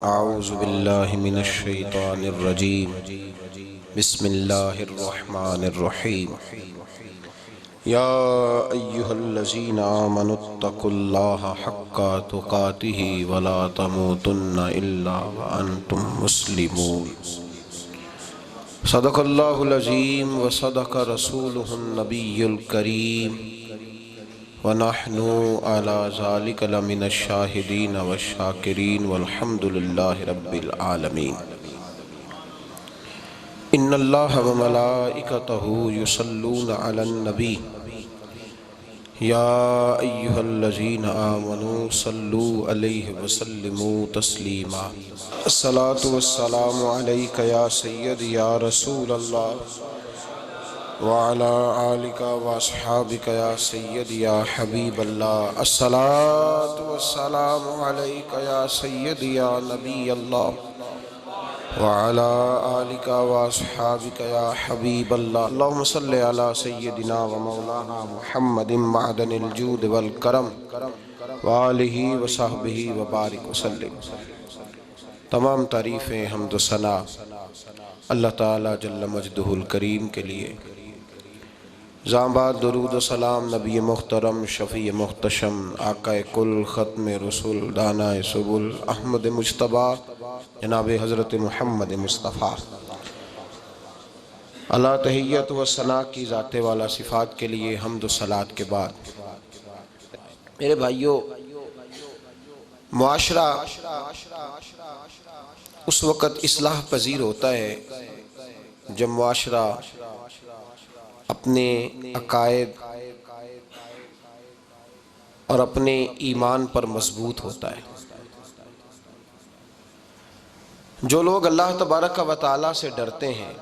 اعوذ باللہ من الشیطان الرجیم بسم اللہ الرحمن الرحیم یا ایہا الذین آمنوا اتقوا اللہ حق تقاتہ ولا تموتن الا وانتم مسلمون صدق اللہ العظیم وصدق رسولہ النبی الکریم وَنَحْنُ عَلَى ذَلِكَ لَمِنَ الشَّاهِدِينَ وَالشَّاكِرِينَ وَالْحَمْدُ لِلَّهِ رَبِّ الْعَالَمِينَ إِنَّ اللَّهَ وَمَلَائِكَتَهُ يُصَلُّونَ عَلَى النَّبِيِّ يَا أَيُّهَا الَّذِينَ آمَنُوا صَلُّوا عَلَيْهِ وَسَلِّمُوا تَسْلِيمًا الصلاة والسلام عليك يا سيدي يا رسول الله وعلى آلك وأصحابك يا سيدي يا حبيب الله الصلاة والسلام عليك يا سيدي يا نبي الله وعلى آلك وأصحابك يا حبيب الله اللهم صل على سيدنا ومولانا محمد معدن الجود والكرم وآلہ وصحبہ وبارک وسلم۔ تمام تعریفیں حمد و ثنا اللہ تعالی جل مجدہ الکریم کے لیے، زامباد درود و سلام نبی محترم شفیع محتشم آقا کل ختم رسول دانا سبل احمد مجتبیٰ جناب حضرت محمد مصطفیٰ اللہ تحیت و ثنا کی ذات والا صفات کے لیے حمد و صلات کے بعد میرے بھائیو، معاشرہ اس وقت اصلاح پذیر ہوتا ہے جب معاشرہ اپنے عقائد اور اپنے ایمان پر مضبوط ہوتا ہے۔ جو لوگ اللہ تبارک و تعالیٰ سے ڈرتے ہیں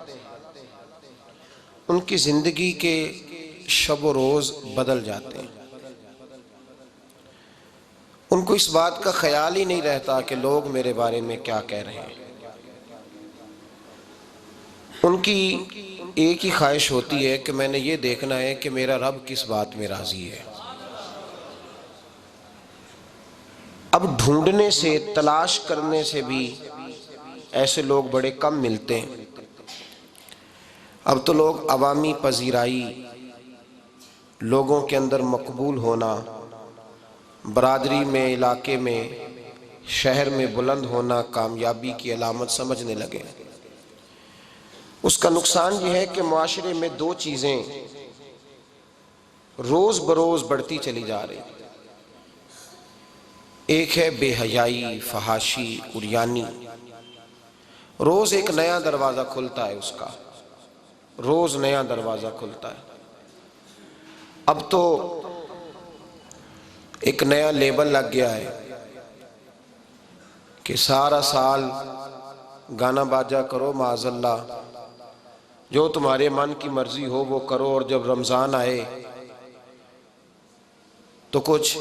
ان کی زندگی کے شب و روز بدل جاتے ہیں۔ ان کو اس بات کا خیال ہی نہیں رہتا کہ لوگ میرے بارے میں کیا کہہ رہے ہیں۔ ان کی ایک ہی خواہش ہوتی ہے کہ میں نے یہ دیکھنا ہے کہ میرا رب کس بات میں راضی ہے۔ اب ڈھونڈنے سے، تلاش کرنے سے بھی ایسے لوگ بڑے کم ملتے ہیں۔ اب تو لوگ عوامی پذیرائی، لوگوں کے اندر مقبول ہونا، برادری میں، علاقے میں، شہر میں بلند ہونا کامیابی کی علامت سمجھنے لگے۔ اس کا نقصان یہ ہے کہ معاشرے میں دو چیزیں روز بروز بڑھتی چلی جا رہی۔ ایک ہے بے حیائی، فحاشی، عریانی۔ روز ایک نیا دروازہ کھلتا ہے اس کا، روز نیا دروازہ کھلتا ہے۔ اب تو ایک نیا لیبل لگ گیا ہے کہ سارا سال گانا باجا کرو، معاذ اللہ جو تمہارے من کی مرضی ہو وہ کرو، اور جب رمضان آئے تو کچھ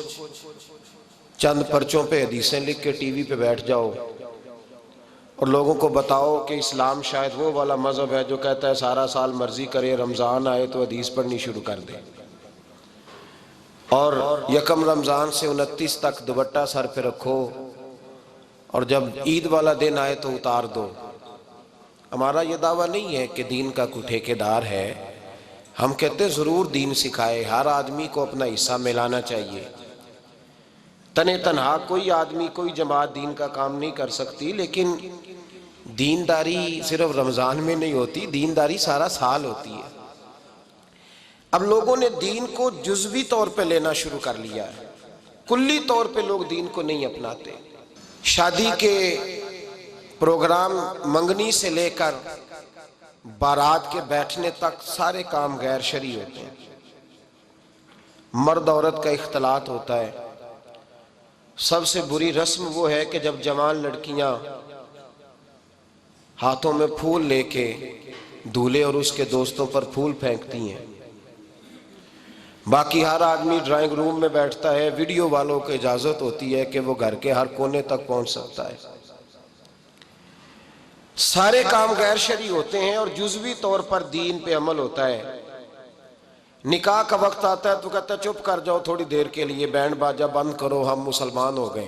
چند پرچوں پہ حدیثیں لکھ کے ٹی وی پہ بیٹھ جاؤ اور لوگوں کو بتاؤ کہ اسلام شاید وہ والا مذہب ہے جو کہتا ہے سارا سال مرضی کرے، رمضان آئے تو حدیث پڑھنی شروع کر دے، اور یکم رمضان سے 29 تک دوپٹہ سر پہ رکھو اور جب عید والا دن آئے تو اتار دو۔ ہمارا یہ دعویٰ نہیں ہے کہ دین کا کوئی ٹھیکیدار ہے، ہم کہتے ہیں ضرور دین سکھائے، ہر آدمی کو اپنا حصہ ملانا چاہیے۔ تنے تنہا کوئی آدمی، کوئی جماعت دین کا کام نہیں کر سکتی، لیکن دینداری صرف رمضان میں نہیں ہوتی، دینداری سارا سال ہوتی ہے۔ اب لوگوں نے دین کو جزوی طور پہ لینا شروع کر لیا ہے، کلی طور پہ لوگ دین کو نہیں اپناتے۔ شادی کے پروگرام منگنی سے لے کر بارات کے بیٹھنے تک سارے کام غیر شرعی ہوتے ہیں۔ مرد عورت کا اختلاط ہوتا ہے۔ سب سے بری رسم وہ ہے کہ جب جوان لڑکیاں ہاتھوں میں پھول لے کے دولہے اور اس کے دوستوں پر پھول پھینکتی ہیں، باقی ہر آدمی ڈرائنگ روم میں بیٹھتا ہے، ویڈیو والوں کو اجازت ہوتی ہے کہ وہ گھر کے ہر کونے تک پہنچ سکتا ہے۔ سارے کام غیر شرعی ہوتے ہیں اور جزوی طور پر دین پہ عمل ہوتا ہے۔ نکاح کا وقت آتا ہے تو کہتا ہے چپ کر جاؤ تھوڑی دیر کے لیے، بینڈ باجا بند کرو، ہم مسلمان ہو گئے۔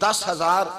10,000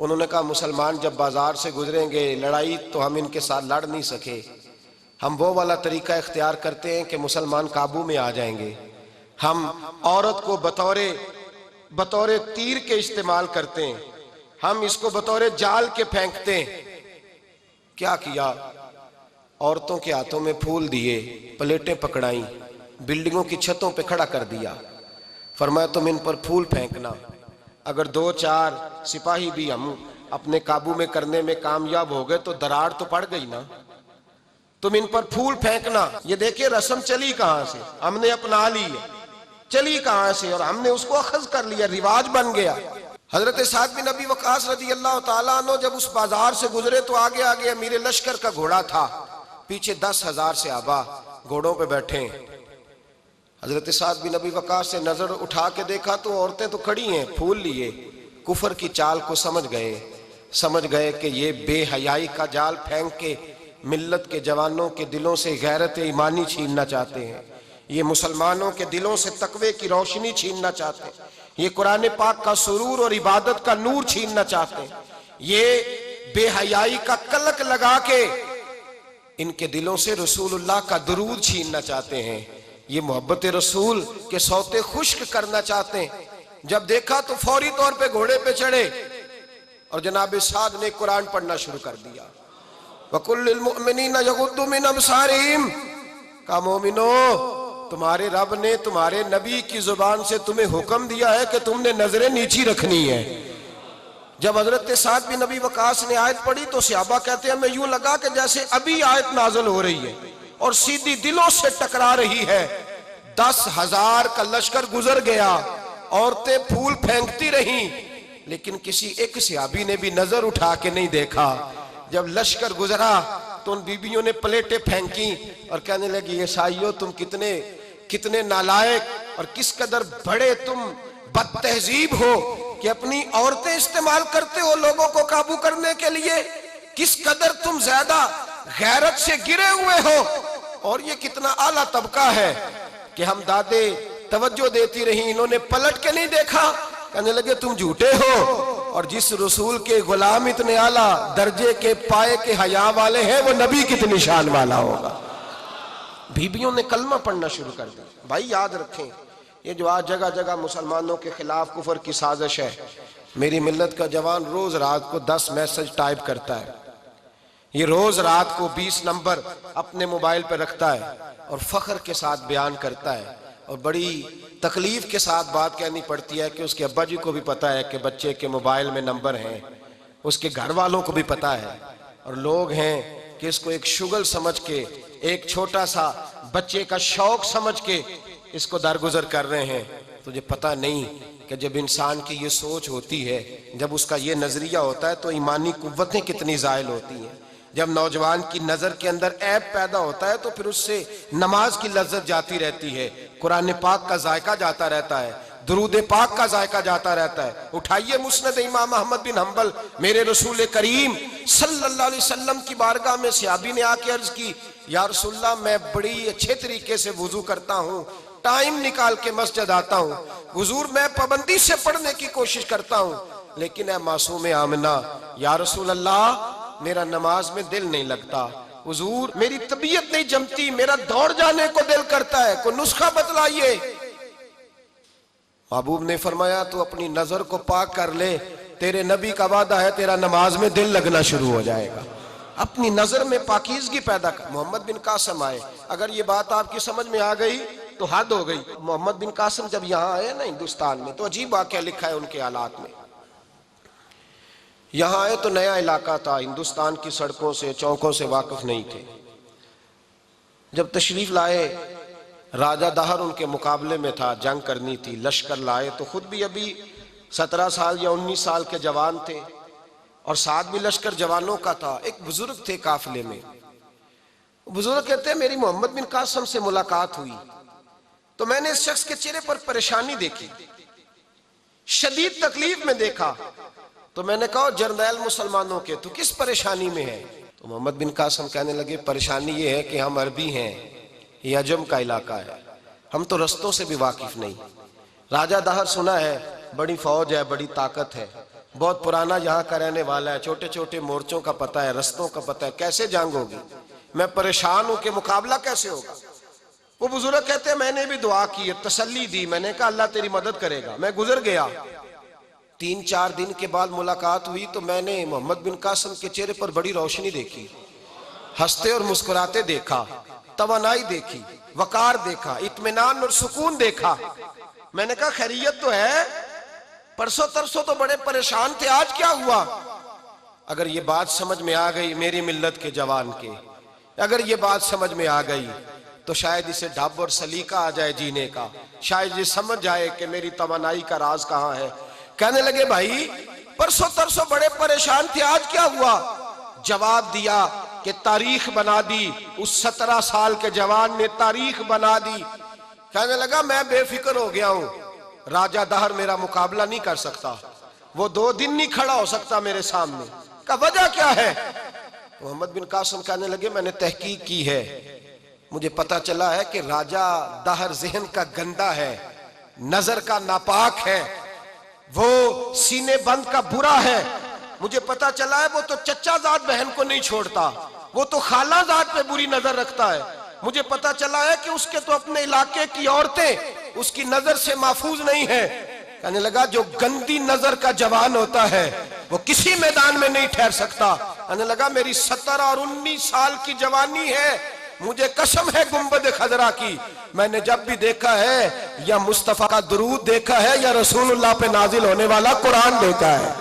انہوں نے کہا مسلمان جب بازار سے گزریں گے لڑائی تو ہم ان کے ساتھ لڑ نہیں سکے، ہم وہ والا طریقہ اختیار کرتے ہیں کہ مسلمان قابو میں آ جائیں گے، ہم عورت کو بطور تیر کے استعمال کرتے ہیں، ہم اس کو بطور جال کے پھینکتے ہیں۔ کیا کیا؟ عورتوں کے ہاتھوں میں پھول دیے، پلیٹیں پکڑائیں، بلڈنگوں کی چھتوں پہ کھڑا کر دیا، فرمایا تم ان پر پھول پھینکنا، اگر 2-4 سپاہی بھی ہم اپنے قابو میں کرنے میں کامیاب ہو گئے تو دراڑ تو پڑ گئی نا، تم ان پر پھول پھینکنا۔ یہ دیکھیں رسم چلی کہاں سے، ہم نے اپنا لی ہے، چلی کہاں سے اور ہم نے اس کو اخذ کر لیا، رواج بن گیا۔ حضرت سعد بن ابی وقاص رضی اللہ تعالیٰ عنہ جب اس بازار سے گزرے تو آگے آگے امیر لشکر کا گھوڑا تھا، پیچھے 10,000 صحابہ گھوڑوں پہ بیٹھے ہیں۔ حضرت سعد بن ابی وقاص سے نظر اٹھا کے دیکھا تو عورتیں تو کھڑی ہیں پھول لیے، کفر کی چال کو سمجھ گئے کہ یہ بے حیائی کا جال پھینک کے ملت کے جوانوں کے دلوں سے غیرت ایمانی چھیننا چاہتے ہیں، یہ مسلمانوں کے دلوں سے تقوی کی روشنی چھیننا چاہتے ہیں، یہ قرآن پاک کا سرور اور عبادت کا نور چھیننا چاہتے ہیں، یہ بے حیائی کا کلک لگا کے ان کے دلوں سے رسول اللہ کا درود چھیننا چاہتے ہیں، یہ محبت رسول کے سوتے خشک کرنا چاہتے ہیں۔ جب دیکھا تو فوری طور پہ گھوڑے پہ چڑھے اور جناب سعد نے قرآن پڑھنا شروع کر دیا۔ وَقُلْ لِلْمُؤْمِنِينَ يَغُضُّوا مِنْ أَبْصَارِهِمْ، کہا مومنو تمہارے رب نے تمہارے نبی کی زبان سے تمہیں حکم دیا ہے کہ تم نے نظریں نیچی رکھنی ہے۔ جب حضرت سعد بن ابی وقاص نے آیت پڑھی تو صحابہ کہتے ہیں ہمیں یوں لگا کہ جیسے ابھی آیت نازل ہو رہی ہے اور سیدھی دلوں سے ٹکرا رہی ہے۔ 10,000 کا لشکر گزر گیا، عورتیں پھول پھینکتی رہیں، لیکن کسی ایک صحابی نے بھی نظر اٹھا کے نہیں دیکھا۔ جب لشکر گزرا تو ان بیبیوں نے پلیٹیں پھینکی اور کہنے لگی عیسائیوں تم کتنے نالائق اور کس قدر بڑے تم بد تہذیب ہو کہ اپنی عورتیں استعمال کرتے ہو لوگوں کو قابو کرنے کے لیے، کس قدر تم زیادہ غیرت سے گرے ہوئے ہو، اور یہ کتنا اعلیٰ طبقہ ہے کہ ہم دادے توجہ دیتی رہیں، انہوں نے پلٹ کے نہیں دیکھا، کہنے لگے تم جھوٹے ہو، اور جس رسول کے غلام اتنے اعلیٰ درجے کے پائے کے حیا والے ہیں وہ نبی کتنی شان والا ہوگا۔ بیبیوں نے کلمہ پڑھنا شروع کر دیا۔ بھائی یاد رکھیں یہ جو آج جگہ جگہ مسلمانوں کے خلاف کفر کی سازش ہے، میری ملت کا جوان روز رات کو 10 میسج ٹائپ کرتا ہے، یہ روز رات کو 20 نمبر اپنے موبائل پہ رکھتا ہے اور فخر کے ساتھ بیان کرتا ہے، اور بڑی تکلیف کے ساتھ بات کہنی پڑتی ہے کہ اس کے ابا جی کو بھی پتا ہے کہ بچے کے موبائل میں نمبر ہیں، اس کے گھر والوں کو بھی پتا ہے، اور لوگ ہیں کہ اس کو ایک شغل سمجھ کے، ایک چھوٹا سا بچے کا شوق سمجھ کے اس کو درگزر کر رہے ہیں۔ تجھے پتا نہیں کہ جب انسان کی یہ سوچ ہوتی ہے، جب اس کا یہ نظریہ ہوتا ہے تو ایمانی قوتیں کتنی زائل ہوتی ہیں۔ جب نوجوان کی نظر کے اندر عیب پیدا ہوتا ہے تو پھر اس سے نماز کی لذت جاتی رہتی ہے، قرآن پاک کا ذائقہ جاتا رہتا ہے، درود پاک کا ذائقہ جاتا رہتا ہے۔ اٹھائیے مسند امام احمد بن حنبل، میرے رسول کریم صلی اللہ علیہ وسلم کی بارگاہ میں صحابی نے آ کے عرض کی یا رسول اللہ میں بڑی اچھے طریقے سے وضو کرتا ہوں، ٹائم نکال کے مسجد آتا ہوں، حضور میں پابندی سے پڑھنے کی کوشش کرتا ہوں، لیکن اے معصوم آمنہ یا رسول اللہ میرا نماز میں دل نہیں لگتا، حضور میری طبیعت نہیں جمتی، میرا دوڑ جانے کو دل کرتا ہے، کوئی نسخہ بتلائیے۔ محبوب نے فرمایا تو اپنی نظر کو پاک کر لے، تیرے نبی کا وعدہ ہے تیرا نماز میں دل لگنا شروع ہو جائے گا۔ اپنی نظر میں پاکیزگی پیدا کر۔ محمد بن قاسم آئے، اگر یہ بات آپ کی سمجھ میں آ گئی تو حد ہو گئی۔ محمد بن قاسم جب یہاں آئے نا ہندوستان میں تو عجیب واقعہ لکھا ہے ان کے حالات میں۔ یہاں آئے تو نیا علاقہ تھا، ہندوستان کی سڑکوں سے چوکوں سے واقف نہیں تھے۔ جب تشریف لائے راجہ دہر ان کے مقابلے میں تھا، جنگ کرنی تھی، لشکر لائے تو خود بھی ابھی 17 سال یا 19 سال کے جوان تھے، اور ساتھ بھی لشکر جوانوں کا تھا۔ ایک بزرگ تھے قافلے میں، بزرگ کہتے ہیں میری محمد بن قاسم سے ملاقات ہوئی تو میں نے اس شخص کے چہرے پر پریشانی دیکھی، شدید تکلیف میں دیکھا، تو میں نے کہا جرنیل مسلمانوں کے تو کس پریشانی میں ہے؟ تو محمد بن قاسم کہنے لگے پریشانی یہ ہے کہ ہم عربی ہیں، یہ عجم کا علاقہ ہے، ہم تو رستوں سے بھی واقف نہیں۔ راجہ دہر سنا ہے بڑی فوج ہے، بڑی طاقت ہے، بہت پرانا یہاں کا رہنے والا ہے، چھوٹے چھوٹے مورچوں کا پتہ ہے، رستوں کا پتہ ہے، کیسے جنگ ہوگی، میں پریشان ہوں کہ مقابلہ کیسے ہوگا۔ وہ بزرگ کہتے ہیں میں نے بھی دعا کی، تسلی دی، میں نے کہا اللہ تیری مدد کرے گا۔ میں گزر گیا، 3-4 دن کے بعد ملاقات ہوئی تو میں نے محمد بن قاسم کے چہرے پر بڑی روشنی دیکھی، ہنستے اور مسکراتے دیکھا، توانائی دیکھی، وقار دیکھا، اطمینان اور سکون دیکھا۔ میں نے کہا خیریت تو ہے، پرسوں ترسوں تو بڑے پریشان تھے، آج کیا ہوا؟ اگر یہ بات سمجھ میں آ گئی میری ملت کے جوان کے، اگر یہ بات سمجھ میں آ گئی تو شاید اسے ڈھب اور سلیقہ آ جائے جینے کا، شاید یہ سمجھ جائے کہ میری توانائی کا راز کہاں ہے۔ کہنے لگے بھائی پرسوں ترسوں بڑے پریشان تھے، آج کیا ہوا؟ جواب دیا کہ تاریخ بنا دی، اس 17 سال کے جوان نے تاریخ بنا دی۔ کہنے لگا میں بے فکر ہو گیا ہوں، راجہ دہر میرا مقابلہ نہیں کر سکتا، وہ 2 دن نہیں کھڑا ہو سکتا میرے سامنے۔ کہا وجہ کیا ہے؟ محمد بن قاسم کہنے لگے میں نے تحقیق کی ہے، مجھے پتا چلا ہے کہ راجہ دہر ذہن کا گندا ہے، نظر کا ناپاک ہے، وہ سینے بند کا برا ہے۔ مجھے پتا چلا ہے وہ تو چچا زاد بہن کو نہیں چھوڑتا، وہ تو خالہ زاد پہ بری نظر رکھتا ہے۔ مجھے پتا چلا ہے کہ اس کے تو اپنے علاقے کی عورتیں اس کی نظر سے محفوظ نہیں ہیں۔ کہنے لگا جو گندی نظر کا جوان ہوتا ہے وہ کسی میدان میں نہیں ٹھہر سکتا۔ کہنے لگا میری 17 اور 19 سال کی جوانی ہے، مجھے قسم ہے گنبد خضرا کی، میں نے جب بھی دیکھا ہے یا مصطفیٰ کا درود دیکھا ہے یا رسول اللہ پہ نازل ہونے والا قرآن دیکھا ہے۔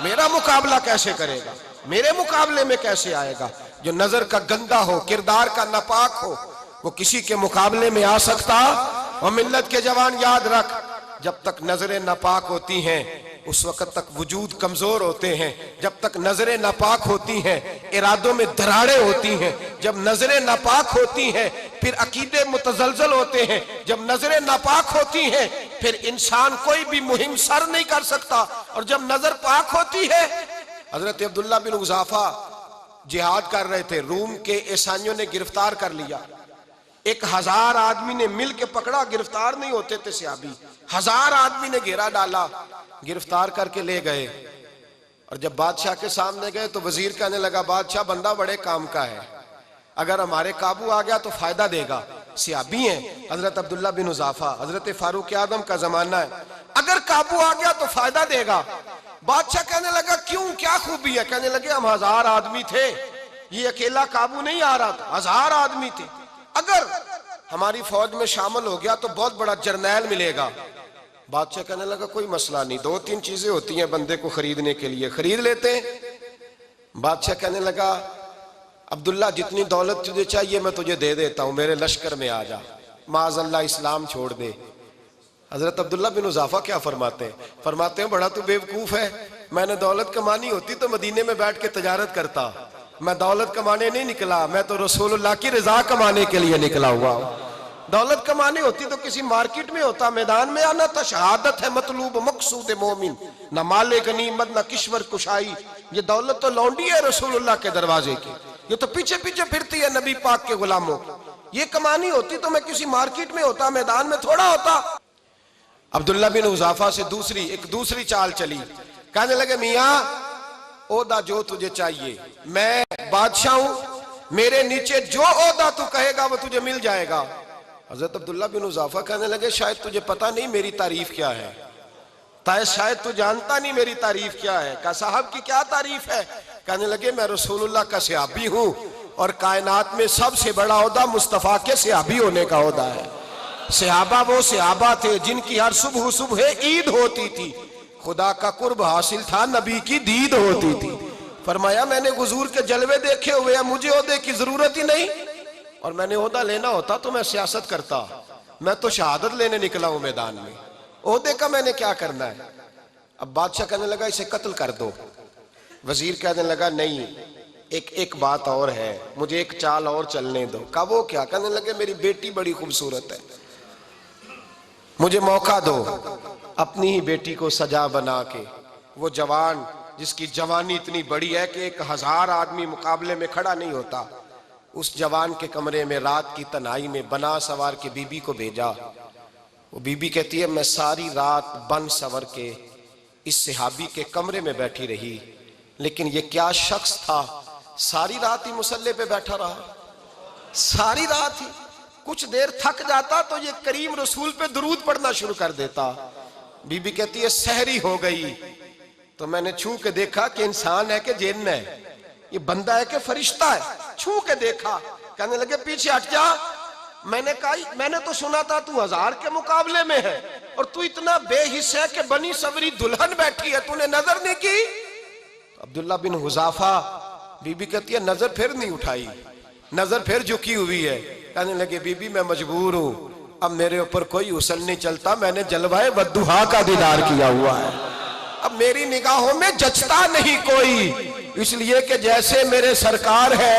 میرا مقابلہ کیسے کرے گا؟ میرے مقابلے میں کیسے آئے گا؟ جو نظر کا گندا ہو، کردار کا ناپاک ہو، وہ کسی کے مقابلے میں آ سکتا؟ اور ملت کے جوان یاد رکھ، جب تک نظریں ناپاک ہوتی ہیں اس وقت تک وجود کمزور ہوتے ہیں، جب تک نظریں ناپاک ہوتی ہیں ارادوں میں دراڑیں ہوتی ہیں، جب نظریں ناپاک ہوتی ہیں پھر عقیدے متزلزل ہوتے ہیں، جب نظریں ناپاک ہوتی ہیں پھر انسان کوئی بھی مہم سر نہیں کر سکتا، اور جب نظر پاک ہوتی ہے۔ حضرت عبداللہ بن حذافہ جہاد کر رہے تھے، روم کے عیسائیوں نے گرفتار کر لیا، 1000 آدمی نے مل کے پکڑا، گرفتار نہیں ہوتے تھے صحابی، 1000 آدمی نے گھیرا ڈالا، گرفتار کر کے لے گئے۔ اور جب بادشاہ کے سامنے گئے تو وزیر کہنے لگا بادشاہ بندہ بڑے کام کا ہے، اگر ہمارے قابو آ گیا تو فائدہ دے گا۔ صحابی ہیں حضرت عبداللہ بن حذافہ، حضرت فاروق اعظم کا زمانہ ہے، اگر قابو آ گیا تو فائدہ دے گا۔ بادشاہ کہنے لگا کیوں، کیا خوبی ہے؟ کہنے لگے ہم 1000 آدمی تھے، یہ اکیلا قابو نہیں آ رہا تھا، 1000 آدمی تھے، اگر ہماری فوج میں شامل ہو گیا تو بہت بڑا جرنیل ملے گا۔ بادشاہ کہنے لگا کوئی مسئلہ نہیں، 2-3 چیزیں ہوتی ہیں بندے کو خریدنے کے لیے، خرید لیتے ہیں۔ بادشاہ کہنے لگا عبداللہ جتنی دولت تجھے چاہیے میں تجھے دے دیتا ہوں، میرے لشکر میں آ جا، معاذ اللہ اسلام چھوڑ دے۔ حضرت عبداللہ بن حذافہ کیا فرماتے ہیں؟ فرماتے ہیں بڑا تو بیوقوف ہے، میں نے دولت کمانی ہوتی تو مدینے میں بیٹھ کے تجارت کرتا، میں دولت کمانے نہیں نکلا، میں تو رسول اللہ کی رضا کمانے کے لیے نکلا ہوا ہوں۔ دولت کمانی ہوتی تو کسی مارکیٹ میں ہوتا، میدان میں آنا تھا، شہادت ہے مطلوب مقصود مومن، نہ مال غنیمت نہ کشور کشائی، یہ دولت تو لونڈی ہے رسول اللہ کے دروازے کی، یہ تو پیچھے پیچھے پھرتی ہے نبی پاک کے غلاموں کی، یہ کمانی ہوتی تو میں کسی مارکیٹ میں ہوتا، میدان میں تھوڑا ہوتا۔ عبداللہ بن حذافہ سے ایک دوسری چال چلی، کہنے لگے میاں عہدہ جو تجھے چاہیے، میں بادشاہ ہوں، میرے نیچے جو عہدہ تو کہے گا وہ تجھے مل جائے گا۔ حضرت عبداللہ بن حذافہ کہنے لگے شاید تجھے پتہ نہیں میری تعریف کیا ہے، شاید تو جانتا نہیں میری تعریف کیا ہے۔ کہا صاحب کی کیا تعریف ہے؟ کہنے لگے میں رسول اللہ کا صحابی ہوں، اور کائنات میں سب سے بڑا عہدہ مصطفیٰ کے صحابی ہونے کا عہدہ ہے۔ صحابہ وہ صحابہ تھے جن کی ہر صبح عید ہوتی تھی، خدا کا قرب حاصل تھا، نبی کی دید ہوتی تھی۔ فرمایا میں نے حضور کے جلوے دیکھے ہوئے ہیں، مجھے عہدے کی ضرورت ہی نہیں، اور میں نے عہدہ لینا ہوتا تو میں سیاست کرتا، میں تو شہادت لینے نکلا ہوں میدان میں، عہدے کا میں نے کیا کرنا ہے؟ اب بادشاہ کہنے لگا اسے قتل کر دو۔ وزیر کہنے لگا نہیں، ایک بات اور ہے، مجھے ایک چال اور چلنے دو۔ کہا وہ کیا؟ کہنے لگے میری بیٹی بڑی خوبصورت ہے، مجھے موقع دو اپنی ہی بیٹی کو سجا بنا کے، وہ جوان جس کی جوانی اتنی بڑی ہے کہ 1000 آدمی مقابلے میں کھڑا نہیں ہوتا، اس جوان کے کمرے میں رات کی تنہائی میں بنا سوار کے بی بی کو بھیجا۔ وہ بی بی کہتی ہے میں ساری رات بن سور کے اس صحابی کے کمرے میں بیٹھی رہی، لیکن یہ کیا شخص تھا، ساری رات ہی مصلے پہ بیٹھا رہا، ساری رات ہی۔ کچھ دیر تھک جاتا تو یہ کریم رسول پہ درود پڑھنا شروع کر دیتا۔ بی بی کہتی ہے سحری ہو گئی تو میں نے چھو کے دیکھا کہ انسان ہے کہ جن ہے، یہ بندہ ہے کہ فرشتہ ہے، چھو کے دیکھا۔ کہنے لگے پیچھے ہٹ جا۔ میں نے کہا میں نے تو سنا تھا تو 1000 کے مقابلے میں ہے، اور تو اتنا بے حس ہے کہ بنی صبری دلہن بیٹھی ہے، تو نے نظر نہیں کی؟ عبداللہ بن حذافہ، بی بی کہتی ہے نظر پھر نہیں اٹھائی، نظر پھر جھکی ہوئی ہے۔ کہنے لگے بی بی میں مجبور ہوں، اب میرے اوپر کوئی حسن نہیں چلتا، میں نے جلوہ والضحیٰ کا دیدار کیا ہوا ہے، اب میری نگاہوں میں جچتا نہیں کوئی، اس لیے کہ جیسے میرے سرکار ہے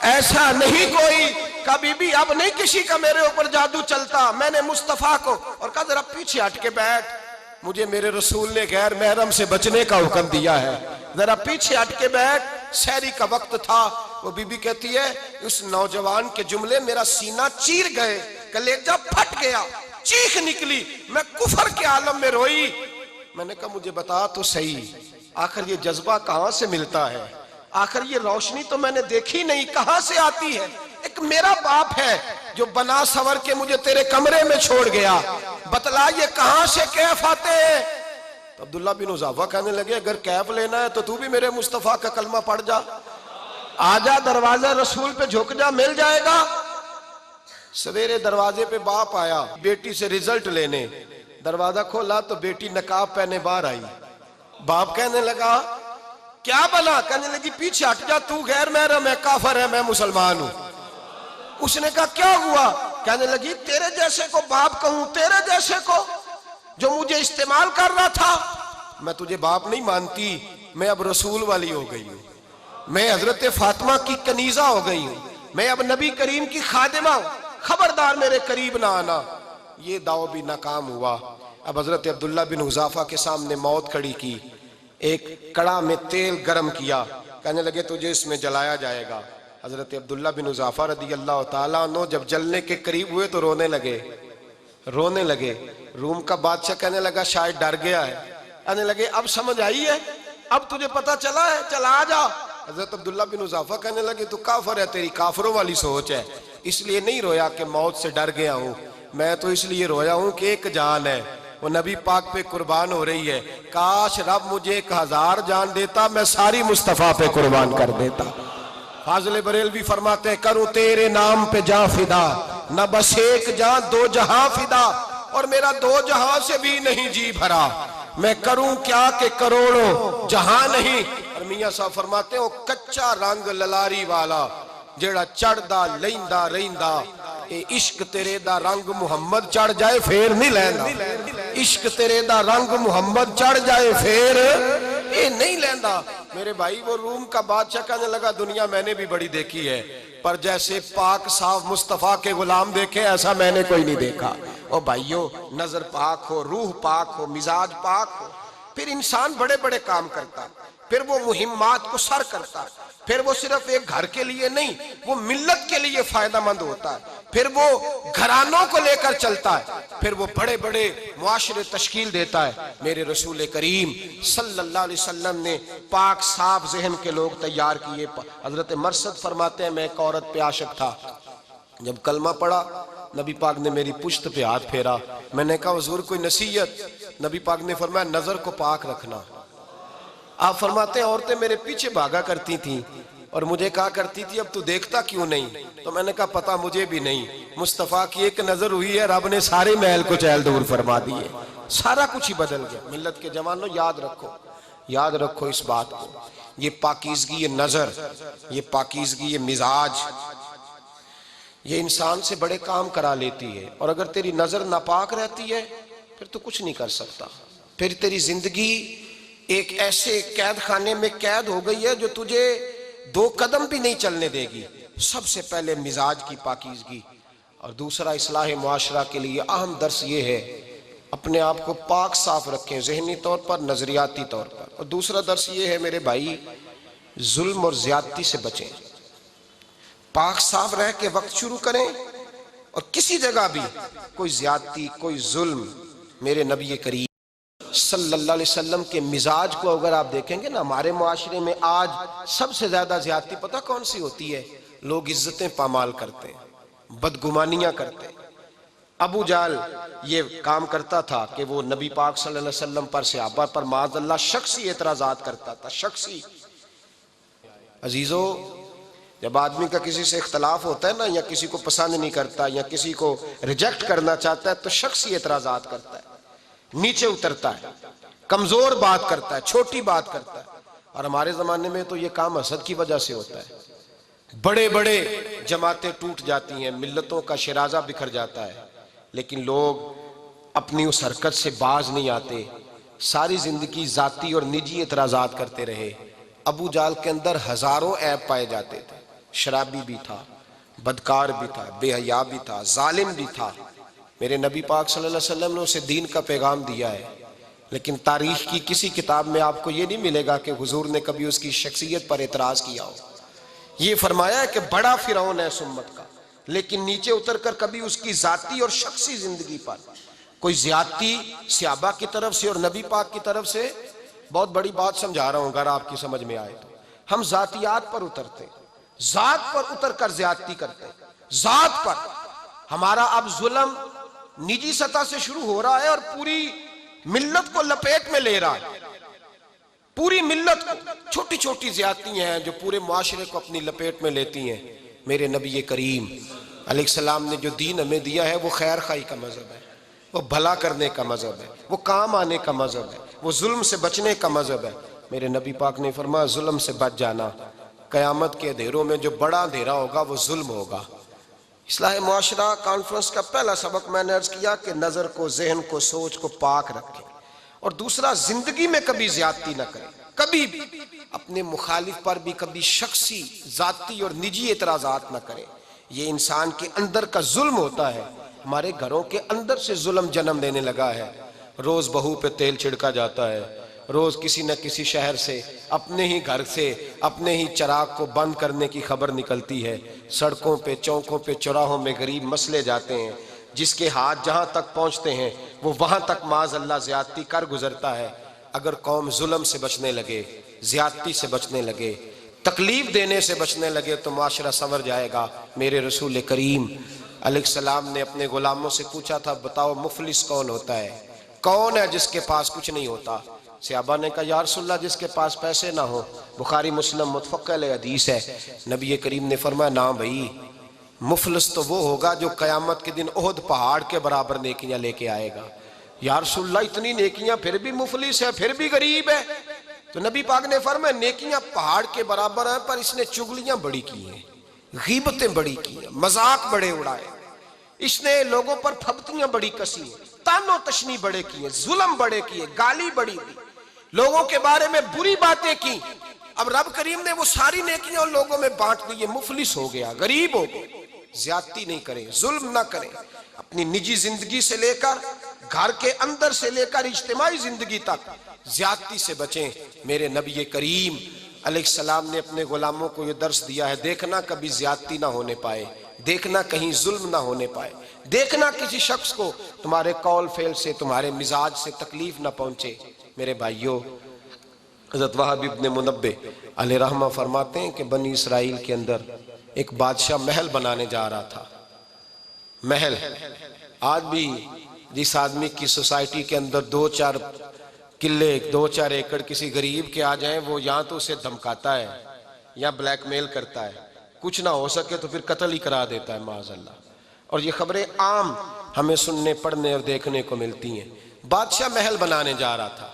ایسا نہیں کوئی۔ کبھی بھی اب نہیں کسی کا میرے اوپر جادو چلتا، میں نے مصطفیٰ کو، اور کہا ذرا پیچھے ہٹ کے بیٹھ، مجھے میرے رسول نے غیر محرم سے بچنے کا حکم دیا ہے، ذرا پیچھے ہٹ کے بیٹھ۔ سحری کا وقت تھا۔ وہ بی بی کہتی ہے اس نوجوان کے جملے میرا سینہ چیر گئے، کلیجہ پھٹ گیا، چیخ نکلی، میں کفر کے عالم میں روئی۔ میں نے کہا مجھے بتا تو صحیح، آخر یہ جذبہ کہاں سے ملتا ہے، آخر یہ روشنی تو میں نے دیکھی نہیں، کہاں سے آتی ہے؟ ایک میرا باپ ہے جو بنا سور کے مجھے تیرے کمرے میں چھوڑ گیا، بتلا یہ کہاں سے کیف آتے ہیں؟ تو عبداللہ بن حذافہ کہنے لگے اگر کیف لینا ہے تو بھی میرے مصطفیٰ کا کلمہ پڑھ جا، آجا دروازہ رسول پہ جھک جا، مل جائے گا۔ سویرے دروازے پہ باپ آیا بیٹی سے رزلٹ لینے، دروازہ کھولا تو بیٹی نقاب پہنے باہر آئی۔ باپ کہنے لگا کیا بنا؟ کہنے لگی پیچھے ہٹ جا، تو غیر محرم ہے، کافر ہے، میں مسلمان ہوں۔ اس نے کہا کیا ہوا؟ کہنے لگی تیرے جیسے کو باپ کہوں، تیرے جیسے کو جو مجھے استعمال کر رہا تھا، میں تجھے باپ نہیں مانتی، میں اب رسول والی ہو گئی ہوں، میں حضرت فاطمہ کی کنیزہ ہو گئی ہوں، میں اب نبی کریم کی خادمہ ہوں، خبردار میرے قریب نہ آنا۔ یہ دعوی بھی ناکام ہوا۔ اب حضرت عبداللہ بن حذافہ کے سامنے موت کھڑی کی، ایک کڑا میں تیل گرم کیا، کہنے لگے تجھے اس میں جلایا جائے گا۔ حضرت عبداللہ بن حذافہ رضی اللہ تعالیٰ عنہ جب جلنے کے قریب ہوئے تو رونے لگے۔ روم کا بادشاہ کہنے لگا شاید ڈر گیا ہے، کہنے لگے اب سمجھ آئی ہے، اب تجھے پتا چلا ہے، چلا آ جا۔ حضرت عبداللہ بن حذافہ کہنے لگے تو کافر ہے، تیری کافروں والی سوچ ہے، اس لیے نہیں رویا کہ موت سے ڈر گیا ہوں، میں تو اس لیے رویا ہوں کہ ایک جان ہے، وہ نبی پاک پہ قربان ہو رہی ہے، کاش رب مجھے 1000 جان دیتا، میں ساری مصطفیٰ پہ قربان کر دیتا۔ فاضل بریلوی فرماتے ہیں کروں تیرے نام پہ جاں فدا، نہ بس ایک جاں 2 جہاں فدا، اور میرا 2 جہاں سے بھی نہیں جی بھرا، میں کروں کیا کہ کروڑوں جہاں نہیں۔ اور میاں صاحب فرماتے ہیں وہ کچا رنگ للاری والا جیڑا چڑھدا لیندا رہندا، اے عشق تیرے دا رنگ محمد چڑھ جائے پھر نہیں لیندا، عشق تیرے دا رنگ محمد چڑھ جائے پھر اے نہیں لیندا۔ میرے بھائی وہ روم کا بادشاہ کہنے لگا دنیا میں نے بھی بڑی دیکھی ہے، پر جیسے پاک صاف مصطفیٰ کے غلام دیکھے ایسا میں نے کوئی نہیں دیکھا۔ او بھائیو، نظر پاک ہو، روح پاک ہو، مزاج پاک ہو، پھر انسان بڑے بڑے کام کرتا، پھر وہ مہمات کو سر کرتا، پھر وہ صرف ایک گھر کے لیے نہیں، وہ ملت کے لیے فائدہ مند ہوتا ہے، پھر وہ گھرانوں کو لے کر چلتا ہے، پھر وہ بڑے بڑے معاشرے تشکیل دیتا ہے۔ میرے رسول کریم صلی اللہ علیہ وسلم نے پاک صاف ذہن کے لوگ تیار کیے۔ حضرت مرثد فرماتے ہیں میں ایک عورت پہ عاشق تھا، جب کلمہ پڑھا نبی پاک نے میری پشت پہ ہاتھ پھیرا، میں نے کہا حضور کوئی نصیحت؟ نبی پاک نے فرمایا نظر کو پاک رکھنا۔ آپ فرماتے ہیں عورتیں میرے پیچھے بھاگا کرتی تھیں اور مجھے کہا کرتی تھی اب تو دیکھتا کیوں نہیں؟ تو میں نے کہا پتہ مجھے بھی نہیں، مصطفیٰ کی ایک نظر ہوئی ہے، رب نے سارے محل کو چہل دور فرما دیے، سارا کچھ ہی بدل گیا۔ ملت کے جوانوں یاد رکھو اس بات کو، یہ پاکیزگی، یہ نظر، یہ پاکیزگی، یہ مزاج، یہ انسان سے بڑے کام کرا لیتی ہے، اور اگر تیری نظر ناپاک رہتی ہے پھر تو کچھ نہیں کر سکتا، پھر تیری زندگی ایک ایسے قید خانے میں قید ہو گئی ہے جو تجھے 2 قدم بھی نہیں چلنے دے گی۔ سب سے پہلے مزاج کی پاکیزگی، اور دوسرا اصلاح معاشرہ کے لیے اہم درس یہ ہے اپنے آپ کو پاک صاف رکھیں، ذہنی طور پر، نظریاتی طور پر، اور دوسرا درس یہ ہے میرے بھائی ظلم اور زیادتی سے بچیں، پاک صاف رہ کے وقت شروع کریں، اور کسی جگہ بھی کوئی زیادتی، کوئی ظلم، میرے نبی کریم صلی اللہ علیہ وسلم کے مزاج کو اگر آپ دیکھیں گے نا، ہمارے معاشرے میں آج سب سے زیادہ زیادتی پتہ کون سی ہوتی ہے؟ لوگ عزتیں پامال کرتے ہیں، بدگمانیاں کرتے ہیں۔ ابو جہل یہ کام کرتا تھا کہ وہ نبی پاک صلی اللہ علیہ وسلم پر، صحابہ پر معاذ اللہ شخصی اعتراضات کرتا تھا، شخصی۔ عزیزو، جب آدمی کا کسی سے اختلاف ہوتا ہے نا، یا کسی کو پسند نہیں کرتا یا کسی کو ریجیکٹ کرنا چاہتا ہے تو شخصی اعتراضات کرتا ہے، نیچے اترتا ہے، کمزور بات کرتا ہے، چھوٹی بات کرتا ہے۔ اور ہمارے زمانے میں تو یہ کام حسد کی وجہ سے ہوتا ہے، بڑے بڑے جماعتیں ٹوٹ جاتی ہیں، ملتوں کا شرازہ بکھر جاتا ہے، لیکن لوگ اپنی اس حرکت سے باز نہیں آتے، ساری زندگی ذاتی اور نجی اعتراضات کرتے رہے۔ ابو جہل کے اندر ہزاروں عیب پائے جاتے تھے، شرابی بھی تھا، بدکار بھی تھا، بے حیا بھی تھا، ظالم بھی تھا۔ میرے نبی پاک صلی اللہ علیہ وسلم نے اسے دین کا پیغام دیا ہے، لیکن تاریخ کی کسی کتاب میں آپ کو یہ نہیں ملے گا کہ حضور نے کبھی اس کی شخصیت پر اعتراض کیا ہو۔ یہ فرمایا ہے کہ بڑا فرعون ہے اس امت کا، لیکن نیچے اتر کر کبھی اس کی ذاتی اور شخصی زندگی پر کوئی زیادتی صحابہ کی طرف سے اور نبی پاک کی طرف سے، بہت بڑی بات سمجھا رہا ہوں اگر آپ کی سمجھ میں آئے تو، ہم ذاتیات پر اترتے ہیں، ذات پر اتر کر زیادتی کرتے ہیں، ذات پر۔ ہمارا اب ظلم نجی سطح سے شروع ہو رہا ہے اور پوری ملت کو لپیٹ میں لے رہا ہے، پوری ملت کو۔ چھوٹی چھوٹی زیادتی ہیں جو پورے معاشرے کو اپنی لپیٹ میں لیتی ہیں۔ میرے نبی کریم علیہ السلام نے جو دین ہمیں دیا ہے وہ خیر خواہی کا مذہب ہے، وہ بھلا کرنے کا مذہب ہے، وہ کام آنے کا مذہب ہے، وہ ظلم سے بچنے کا مذہب ہے۔ میرے نبی پاک نے فرمایا ظلم سے بچ جانا، قیامت کے اندھیروں میں جو بڑا اندھیرا ہوگا وہ ظلم ہوگا۔ اصلاح معاشرہ کانفرنس کا پہلا سبق میں نے عرض کیا کہ نظر کو، ذہن کو، سوچ کو پاک رکھیں، اور دوسرا زندگی میں کبھی زیادتی نہ کریں، کبھی بھی اپنے مخالف پر بھی کبھی شخصی، ذاتی اور نجی اعتراضات نہ کریں۔ یہ انسان کے اندر کا ظلم ہوتا ہے، ہمارے گھروں کے اندر سے ظلم جنم لینے لگا ہے۔ روز بہو پہ تیل چھڑکا جاتا ہے، روز کسی نہ کسی شہر سے، اپنے ہی گھر سے، اپنے ہی چراغ کو بند کرنے کی خبر نکلتی ہے۔ سڑکوں پہ، چوکوں پہ، چوراہوں میں غریب مسلے جاتے ہیں، جس کے ہاتھ جہاں تک پہنچتے ہیں وہ وہاں تک معاذ اللہ زیادتی کر گزرتا ہے۔ اگر قوم ظلم سے بچنے لگے، زیادتی سے بچنے لگے، تکلیف دینے سے بچنے لگے تو معاشرہ سنور جائے گا۔ میرے رسول کریم علیہ السلام نے اپنے غلاموں سے پوچھا تھا بتاؤ مفلس کون ہوتا ہے؟ کون ہے جس کے پاس کچھ نہیں ہوتا؟ صحابہ نے کہا یا رسول اللہ جس کے پاس پیسے نہ ہو۔ بخاری مسلم متفق علیہ حدیث ہے۔ نبی کریم نے فرمایا نا بھائی، مفلس تو وہ ہوگا جو قیامت کے دن احد پہاڑ کے برابر نیکیاں لے کے آئے گا۔ یا رسول اللہ اتنی نیکیاں پھر بھی مفلس ہے، پھر بھی غریب ہے؟ تو نبی پاک نے فرمایا نیکیاں پہاڑ کے برابر ہیں، پر اس نے چغلیاں بڑی کی ہیں، غیبتیں بڑی کی ہیں، مذاق بڑے اڑائے، اس نے لوگوں پر پھبتیاں بڑی کسی ہیں، تان و تشنی بڑے کیے، ظلم بڑے کیے، گالی بڑی دی، لوگوں کے بارے میں بری باتیں کی۔ اب رب کریم نے وہ ساری نیکیاں ان لوگوں میں بانٹ دی، یہ مفلس ہو گیا، غریب ہو گیا۔ زیادتی نہیں کریں، ظلم نہ کریں، اپنی نجی زندگی سے لے کر، گھر کے اندر سے لے کر اجتماعی زندگی تک زیادتی سے بچیں۔ میرے نبی کریم علیہ السلام نے اپنے غلاموں کو یہ درس دیا ہے، دیکھنا کبھی زیادتی نہ ہونے پائے، دیکھنا کہیں ظلم نہ ہونے پائے، دیکھنا کسی شخص کو تمہارے قول فعل سے، تمہارے مزاج سے تکلیف نہ پہنچے۔ میرے بھائیوں، حضرت وہب ابن منبہ علیہ رحمہ فرماتے ہیں کہ بنی اسرائیل کے اندر ایک بادشاہ محل بنانے جا رہا تھا۔ محل آج بھی جس آدمی کی سوسائٹی کے اندر 2-4 قلعے، 2-4 ایکڑ کسی غریب کے آ جائیں، وہ یا تو اسے دھمکاتا ہے یا بلیک میل کرتا ہے، کچھ نہ ہو سکے تو پھر قتل ہی کرا دیتا ہے معاذ اللہ۔ اور یہ خبریں عام ہمیں سننے، پڑھنے اور دیکھنے کو ملتی ہیں۔ بادشاہ محل بنانے جا رہا تھا،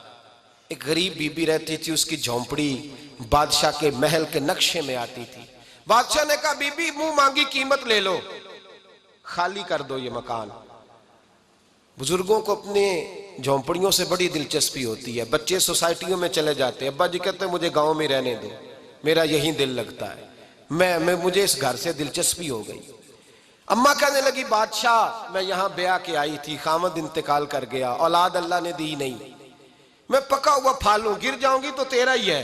ایک غریب بی بی رہتی تھی، اس کی جھونپڑی بادشاہ کے محل کے نقشے میں آتی تھی۔ بادشاہ نے کہا بی بی منہ مانگی قیمت لے لو، خالی کر دو یہ مکان۔ بزرگوں کو اپنے جھونپڑیوں سے بڑی دلچسپی ہوتی ہے، بچے سوسائٹیوں میں چلے جاتے ہیں، ابا جی کہتے ہیں مجھے گاؤں میں رہنے دو، میرا یہی دل لگتا ہے، مجھے اس گھر سے دلچسپی ہو گئی۔ اماں کہنے لگی بادشاہ میں یہاں بیاہ کے آئی تھی، خامد انتقال کر گیا، اولاد اللہ نے دی نہیں، میں پکا ہوا پھالوں، گر جاؤں گی تو تیرا ہی ہے،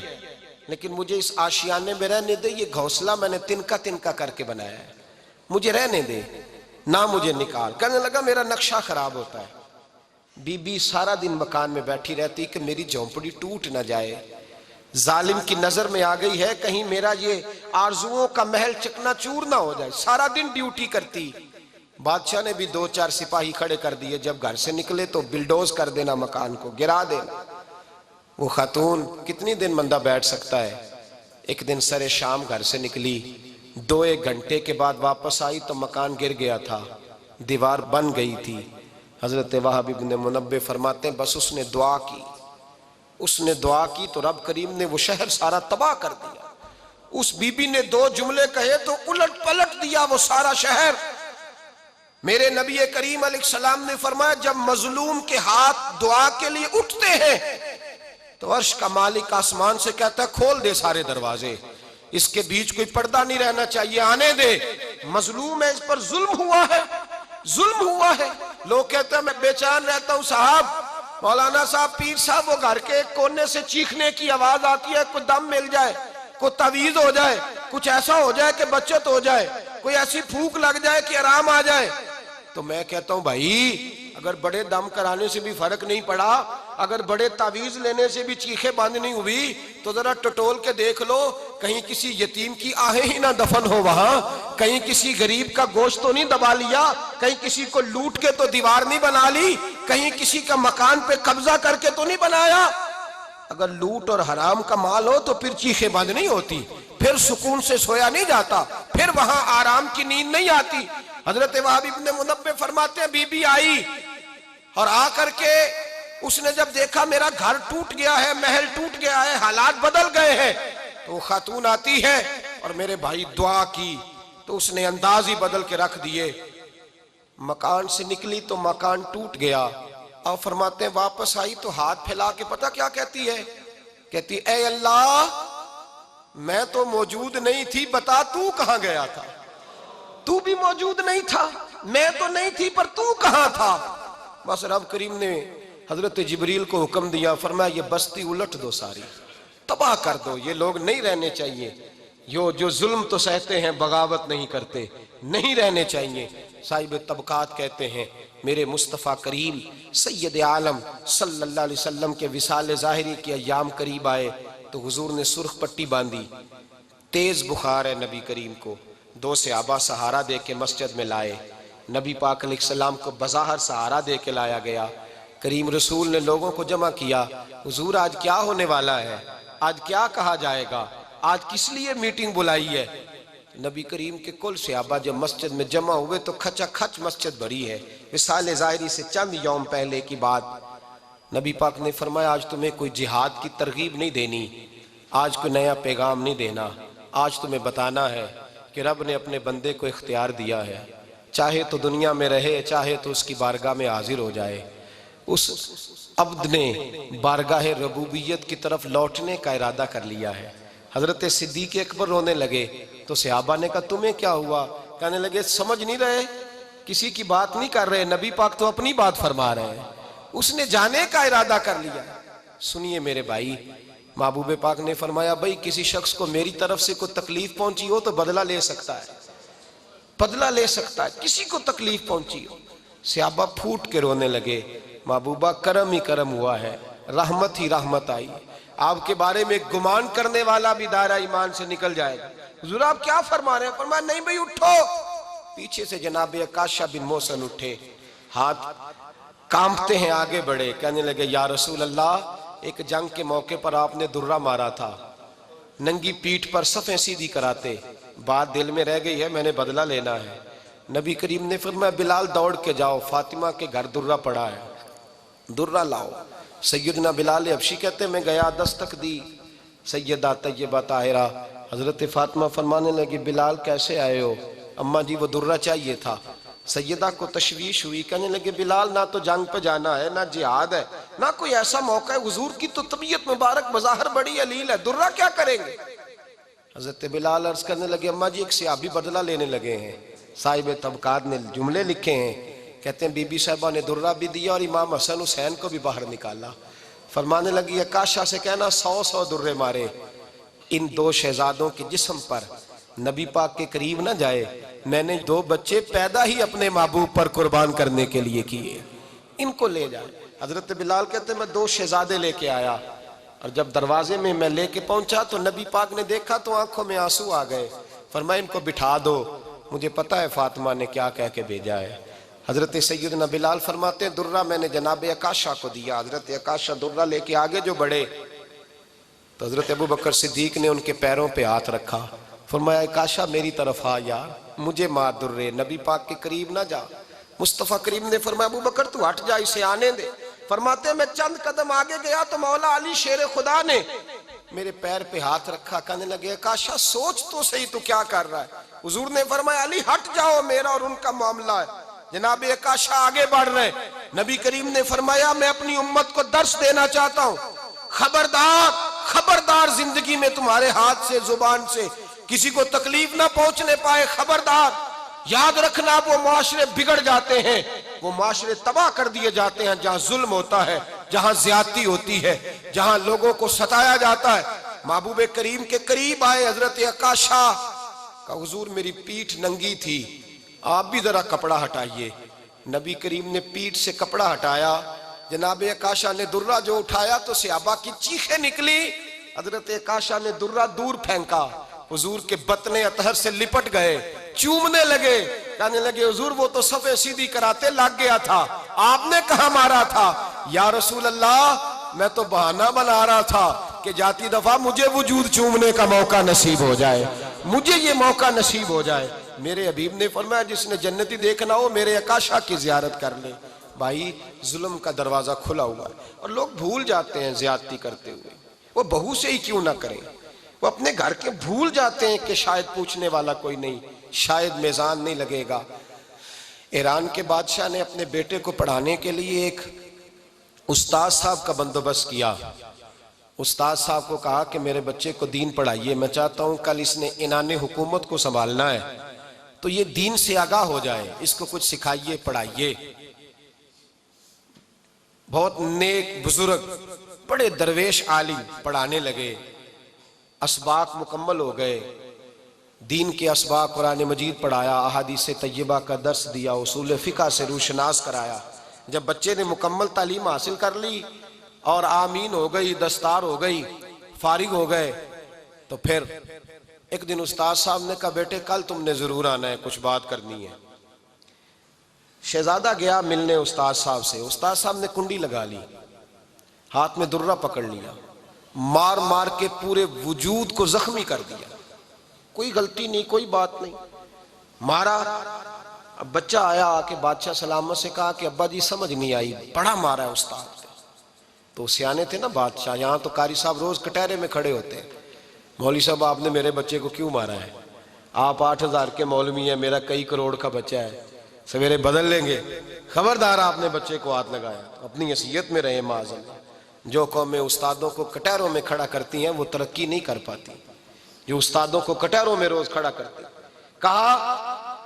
لیکن مجھے اس آشیانے میں رہنے دے، یہ گھونسلہ میں نے تنکا تنکا کر کے بنایا ہے، مجھے رہنے دے، نہ مجھے نکال۔ کہنے لگا میرا نقشہ خراب ہوتا ہے، بی بی سارا دن مکان میں بیٹھی رہتی کہ میری جھونپڑی ٹوٹ نہ جائے، ظالم کی نظر میں آ گئی ہے کہیں میرا یہ آرزوؤں کا محل چکنا چور نہ ہو جائے، سارا دن ڈیوٹی کرتی۔ بادشاہ نے بھی 2-4 سپاہی کھڑے کر دیے، جب گھر سے نکلے تو بلڈوز کر دینا، مکان کو گرا دینا۔ وہ خاتون کتنی دن بندہ بیٹھ سکتا ہے؟ ایک دن سر شام گھر سے نکلی، 2-1 گھنٹے کے بعد واپس آئی تو مکان گر گیا تھا، دیوار بن گئی تھی۔ حضرت وہب ابن منبہ فرماتے ہیں بس اس نے دعا کی تو رب کریم نے وہ شہر سارا تباہ کر دیا۔ اس بی بی نے 2 جملے کہے تو الٹ پلٹ دیا وہ سارا شہر۔ میرے نبی کریم علیہ السلام نے فرمایا جب مظلوم کے ہاتھ دعا کے لیے اٹھتے ہیں تو عرش کا مالک آسمان سے کہتا ہے کھول دے سارے دروازے، اس کے بیچ کوئی پردہ نہیں رہنا چاہیے، آنے دے، مظلوم ہے، اس پر ظلم ہوا ہے۔ لوگ کہتے ہیں میں بے چین رہتا ہوں صاحب، مولانا صاحب، پیر صاحب، وہ گھر کے ایک کونے سے چیخنے کی آواز آتی ہے، کوئی دم مل جائے، کوئی تعویذ ہو جائے، کچھ ایسا ہو جائے کہ بچت ہو جائے، کوئی ایسی پھونک لگ جائے کہ آرام آ جائے۔ تو میں کہتا ہوں بھائی اگر بڑے دم کرانے سے بھی فرق نہیں پڑا، اگر بڑے تعویذ لینے سے بھی چیخیں بند نہیں ہوئی تو ذرا ٹٹول کے دیکھ لو، کہیں کسی یتیم کی آہیں ہی نہ دفن ہو وہاں، کہیں کسی غریب کا گوشت تو نہیں دبا لیا، کہیں کسی کو لوٹ کے تو دیوار نہیں بنا لی، کہیں کسی کا مکان پہ قبضہ کر کے تو نہیں بنایا۔ اگر لوٹ اور حرام کا مال ہو تو پھر چیخیں بند نہیں ہوتی، پھر سکون سے سویا نہیں جاتا، پھر وہاں آرام کی نیند نہیں آتی۔ حضرت وہب ابن منبہ فرماتے ہیں بی بی آئی اور آ کر کے اس نے جب دیکھا میرا گھر ٹوٹ گیا ہے، محل ٹوٹ گیا ہے، حالات بدل گئے ہیں، تو وہ خاتون آتی ہے اور میرے بھائی دعا کی تو اس نے انداز ہی بدل کے رکھ دیے۔ مکان سے نکلی تو مکان ٹوٹ گیا، اور فرماتے ہیں واپس آئی تو ہاتھ پھیلا کے پتہ کیا کہتی ہے؟ کہتی اے اللہ میں تو موجود نہیں تھی، بتا تو کہاں گیا تھا؟ تو بھی موجود نہیں تھا، میں تو نہیں تھی، پر تو کہاں تھا؟ بس رب کریم نے حضرت جبریل کو حکم دیا، فرمایا یہ بستی الٹ دو، ساری تباہ کر دو، یہ لوگ نہیں رہنے چاہیے، جو ظلم تو سہتے ہیں بغاوت نہیں کرتے، نہیں رہنے چاہیے۔ صاحب طبقات کہتے ہیں میرے مصطفیٰ کریم سید عالم صلی اللہ علیہ وسلم کے وصال ظاہری کے ایام قریب آئے تو حضور نے سرخ پٹی باندھی، تیز بخار ہے نبی کریم کو، 2 صحابہ سہارا دے کے مسجد میں لائے، نبی پاک علیہ السلام کو بظاہر سہارا دے کے لایا گیا۔ کریم رسول نے لوگوں کو جمع کیا، حضور آج کیا ہونے والا ہے، آج کیا کہا جائے گا، آج کس لیے میٹنگ بلائی ہے؟ نبی کریم کے کل صحابہ جب مسجد میں جمع ہوئے تو کھچا کھچ مسجد بھری ہے۔ وصال ظاہری سے چند یوم پہلے کی بات، نبی پاک نے فرمایا آج تمہیں کوئی جہاد کی ترغیب نہیں دینی، آج کوئی نیا پیغام نہیں دینا، آج تمہیں بتانا ہے کہ رب نے اپنے بندے کو اختیار دیا ہے، چاہے تو دنیا میں رہے، چاہے تو اس کی بارگاہ میں حاضر ہو جائے۔ اس عبد نے بارگاہ ربوبیت کی طرف لوٹنے کا ارادہ کر لیا ہے۔ حضرت صدیق اکبر رونے لگے تو صحابہ نے کہا تمہیں کیا ہوا؟ کہنے لگے سمجھ نہیں رہے، کسی کی بات نہیں کر رہے، نبی پاک تو اپنی بات فرما رہے ہیں، اس نے جانے کا ارادہ کر لیا۔ سنیے میرے بھائی، محبوب پاک نے فرمایا بھائی کسی شخص کو میری طرف سے کوئی تکلیف پہنچی ہو تو بدلہ لے سکتا ہے، بدلہ لے سکتا ہے، کسی کو تکلیف پہنچی ہو۔ صحابہ پھوٹ کے رونے لگے، محبوبہ کرم ہی کرم ہوا ہے، رحمت ہی رحمت آئی، آپ کے بارے میں گمان کرنے والا بھی دائرہ ایمان سے نکل جائے گا۔ حضور آپ کیا فرما رہے ہیں؟ فرمایا نہیں بھئی اٹھو۔ پیچھے سے جناب عکاشہ بن محصن اٹھے، ہاتھ کانپتے ہیں، آگے بڑھے، کہنے لگے یا رسول اللہ ایک جنگ کے موقع پر آپ نے درہ مارا تھا، ننگی پیٹھ پر صفیں سیدھی کراتے، بات دل میں رہ گئی ہے، میں نے بدلہ لینا ہے۔ نبی کریم نے فرمایا بلال دوڑ کے جاؤ، فاطمہ کے گھر درہ پڑا ہے، درہ لاؤ۔ سیدنا بلال حبشی کہتے میں گیا، دستک دی، سیدہ طیبہ طاہرہ حضرت فاطمہ فرمانے لگی بلال کیسے آئے ہو؟ اماں جی وہ درہ چاہیے تھا۔ سیدہ کو تشویش ہوئی، کہنے لگے بلال نہ تو جنگ پہ جانا ہے، نہ جہاد ہے، نہ کوئی ایسا موقع ہے، حضور کی تو طبیعت مبارک بظاہر بڑی علیل ہے، درہ کیا کریں گے؟ حضرت بلال عرض کرنے لگے اماں جی ایک صحابی بدلہ لینے لگے ہیں، صاحب طبقات نے جملے لکھے ہیں، کہتے ہیں بی بی صاحبہ نے درہ بھی دیا اور امام حسن حسین کو بھی باہر نکالا۔ فرمانے لگی عکاشہ سے کہنا 100 درے مارے، ان 2 شہزادوں کے جسم پر نبی پاک کے قریب نہ جائے، میں نے 2 بچے پیدا ہی اپنے محبوب پر قربان کرنے کے لیے کیے، ان کو لے جائے۔ حضرت بلال کہتے میں 2 شہزادے لے کے آیا، اور جب دروازے میں لے کے پہنچا تو نبی پاک نے دیکھا تو آنکھوں میں آنسو آ گئے۔ فرمایا ان کو بٹھا دو، مجھے پتا ہے فاطمہ نے کیا کہہ کے بھیجا ہے۔ حضرت سیدنا بلال فرماتے ہیں درہ میں نے جناب عکاشہ کو دیا، حضرت عکاشہ درہ لے کے آگے جو بڑھے تو حضرت ابو بکر صدیق نے ان کے پیروں پہ ہاتھ رکھا، فرمایا عکاشہ میری طرف آ یار، مجھے مار درے، نبی پاک کے قریب نہ جا۔ مصطفیٰ کریم نے فرمایا ابو بکر تو ہٹ جا، اسے آنے دے۔ فرماتے ہیں میں چند قدم آگے گیا تو مولا علی شیر خدا نے میرے پیر پہ ہاتھ رکھا، کہنے لگے عکاشہ سوچ تو صحیح تو کیا کر رہا ہے۔ حضور نے فرمایا علی ہٹ جاؤ، میرا اور ان کا معاملہ ہے۔ جناب عکاشہ آگے بڑھ رہے، نبی کریم نے فرمایا میں اپنی امت کو درس دینا چاہتا ہوں، خبردار خبردار زندگی میں تمہارے ہاتھ سے زبان سے کسی کو تکلیف نہ پہنچنے پائے، خبردار یاد رکھنا وہ معاشرے بگڑ جاتے ہیں، وہ معاشرے تباہ کر دیے جاتے ہیں جہاں ظلم ہوتا ہے، جہاں زیادتی ہوتی ہے، جہاں لوگوں کو ستایا جاتا ہے۔ محبوب کریم کے قریب آئے حضرت عکاشہ کا، حضور میری پیٹھ ننگی تھی، آپ بھی ذرا کپڑا ہٹائیے۔ نبی کریم نے پیٹھ سے کپڑا ہٹایا، جناب عکاشہ نے درہ جو اٹھایا تو صحابہ کی چیخیں نکلی، حضرت عکاشہ نے درہ دور پھینکا، حضور کے بطن اطہر سے لپٹ گئے، چومنے لگے، کہنے لگے حضور وہ تو صفے سیدھی کراتے لگ گیا تھا، آپ نے کہاں مارا تھا؟ یا رسول اللہ میں تو بہانہ بنا رہا تھا کہ جاتی دفعہ مجھے وجود چومنے کا موقع نصیب ہو جائے، مجھے یہ موقع نصیب ہو جائے۔ میرے حبیب نے فرمایا جس نے جنتی دیکھنا ہو میرے عکاشہ کی زیارت کر لے۔ بھائی ظلم کا دروازہ کھلا ہوا ہے اور لوگ بھول جاتے ہیں زیادتی کرتے ہوئے، وہ بہو سے ہی کیوں نہ کریں، وہ اپنے گھر کے بھول جاتے ہیں کہ شاید پوچھنے والا کوئی نہیں، شاید میزان نہیں لگے گا۔ ایران کے بادشاہ نے اپنے بیٹے کو پڑھانے کے لیے ایک استاد صاحب کا بندوبست کیا۔ استاد صاحب کو کہا کہ میرے بچے کو دین پڑھائیے، میں چاہتا ہوں کل اس نے عنان حکومت کو سنبھالنا ہے تو یہ دین سے آگاہ ہو جائے، اس کو کچھ سکھائیے پڑھائیے۔ بہت نیک بزرگ بڑے درویش عالم پڑھانے لگے، اسباق مکمل ہو گئے، دین کے اسباق قرآن مجید پڑھایا، احادیث طیبہ کا درس دیا، اصول فقہ سے روشناس کرایا۔ جب بچے نے مکمل تعلیم حاصل کر لی اور آمین ہو گئی، دستار ہو گئی، فارغ ہو گئے، تو پھر ایک دن استاد صاحب نے کہا بیٹے کل تم نے ضرور آنا ہے، کچھ بات کرنی ہے۔ شہزادہ گیا ملنے استاد صاحب سے، استاد صاحب نے کنڈی لگا لی، ہاتھ میں درہ پکڑ لیا، مار مار کے پورے وجود کو زخمی کر دیا، کوئی غلطی نہیں، کوئی بات نہیں، مارا۔ اب بچہ آیا آ کے بادشاہ سلامت سے کہا کہ ابا جی سمجھ نہیں آئی، بڑا مارا ہے استاد۔ تو سیانے تھے نا بادشاہ، یہاں تو قاری صاحب روز کٹہرے میں کھڑے ہوتے ہیں، مولوی صاحب آپ نے میرے بچے کو کیوں مارا ہے؟ آپ 8,000 کے مولوی ہیں، میرا کئی کروڑ کا بچہ ہے، سویرے بدل لیں گے، خبردار آپ نے بچے کو ہاتھ لگایا، اپنی حیثیت میں رہے معاذ اللہ۔ جو قومیں استادوں کو کٹہروں میں کھڑا کرتی ہیں وہ ترقی نہیں کر پاتی، جو استادوں کو کٹہروں میں روز کھڑا کرتے ہیں۔ کہا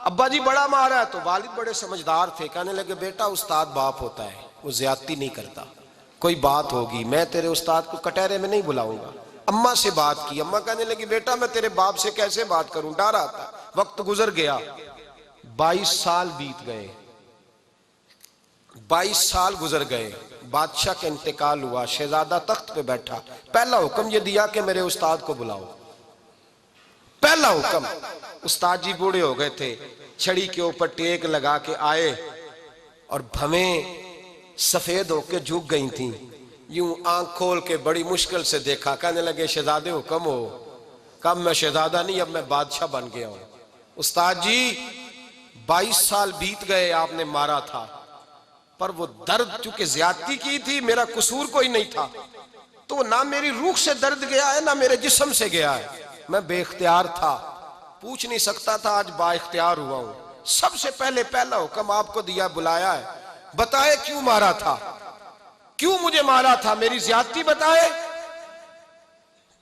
ابا جی بڑا مارا ہے، تو والد بڑے سمجھدار تھے، کہنے لگے بیٹا استاد باپ ہوتا ہے، وہ زیادتی نہیں کرتا، کوئی بات ہوگی میں تیرے استاد کو کٹہرے میں نہیں بلاؤں گا۔ اماں سے بات کی، اماں کہنے لگی بیٹا میں تیرے باپ سے کیسے بات کروں، ڈر آتا۔ وقت گزر گیا، 22 سال بیت گئے، 22 سال گزر گئے، بادشاہ کا انتقال ہوا، شہزادہ تخت پہ بیٹھا، پہلا حکم یہ دیا کہ میرے استاد کو بلاؤ، پہلا حکم۔ استاد جی بوڑھے ہو گئے تھے، چھڑی کے اوپر ٹیک لگا کے آئے اور بھویں سفید ہو کے جھک گئی تھیں، یوں آنکھ کھول کے بڑی مشکل سے دیکھا، کہنے لگے شہزادے حکم ہو۔ کہا میں شہزادہ نہیں، اب میں بادشاہ بن گیا ہوں۔ استاد جی 22 سال بیت گئے، آپ نے مارا تھا، پر وہ درد چونکہ زیادتی کی تھی، میرا قصور کوئی نہیں تھا، تو نہ میری روح سے درد گیا ہے نہ میرے جسم سے گیا ہے، میں بے اختیار تھا، پوچھ نہیں سکتا تھا، آج با اختیار ہوا ہوں۔ سب سے پہلے پہلا حکم آپ کو دیا، بلایا ہے، بتائے کیوں مارا تھا، کیوں مجھے مارا تھا، میری زیادتی بتائے۔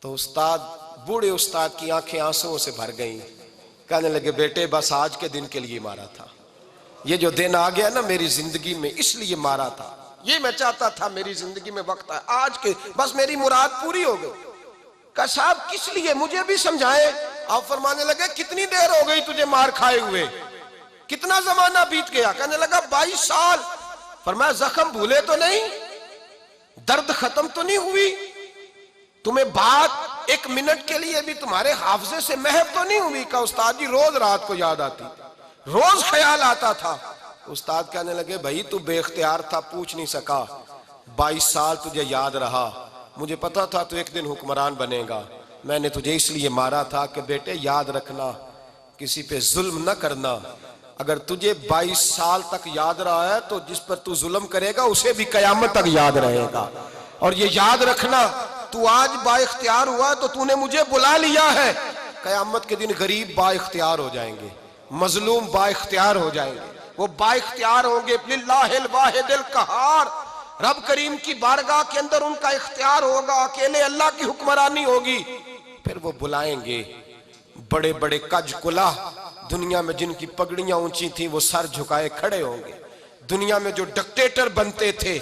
تو استاد بوڑھے استاد کی آنکھیں آنسوں سے بھر گئیں، کہنے لگے بیٹے بس آج کے دن کے لیے مارا تھا، یہ جو دن آ گیا نا میری زندگی میں اس لیے مارا تھا، یہ میں چاہتا تھا میری زندگی میں وقت آئے، آج کے بس میری مراد پوری ہو گئی۔ کہا صاحب کس لیے، مجھے بھی سمجھائیں۔ آپ فرمانے لگے کتنی دیر ہو گئی تجھے مار کھائے ہوئے، کتنا زمانہ بیت گیا؟ کہنے لگا 22 سال۔ فرمایا زخم بھولے تو نہیں؟ درد ختم تو نہیں ہوئی؟ تمہیں بات ایک منٹ کے لیے بھی تمہارے حافظے سے محو تو نہیں ہوئی؟ کہ استاد جی روز رات کو یاد آتی، روز خیال آتا تھا۔ استاد کہنے لگے بھائی تو بے اختیار تھا، پوچھ نہیں سکا، 22 سال تجھے یاد رہا، مجھے پتا تھا تو ایک دن حکمران بنے گا، میں نے تجھے اس لیے مارا تھا کہ بیٹے یاد رکھنا، کسی پہ ظلم نہ کرنا۔ اگر تجھے 22 سال تک یاد رہا ہے تو جس پر تو ظلم کرے گا اسے بھی قیامت تک یاد رہے گا۔ اور یہ یاد رکھنا، تو آج با اختیار ہوا تو تو نے مجھے بلا لیا ہے، قیامت کے دن غریب با اختیار ہو جائیں گے، مظلوم با اختیار ہو جائیں گے، وہ با اختیار ہوں گے للہ الواحد القہار، رب کریم کی بارگاہ کے اندر ان کا اختیار ہوگا، اکیلے اللہ کی حکمرانی ہوگی۔ پھر وہ بلائیں گے بڑے بڑے کج کلا، دنیا میں جن کی پگڑیاں اونچی تھیں وہ سر جھکائے کھڑے ہوں گے، دنیا میں جو ڈکٹیٹر بنتے تھے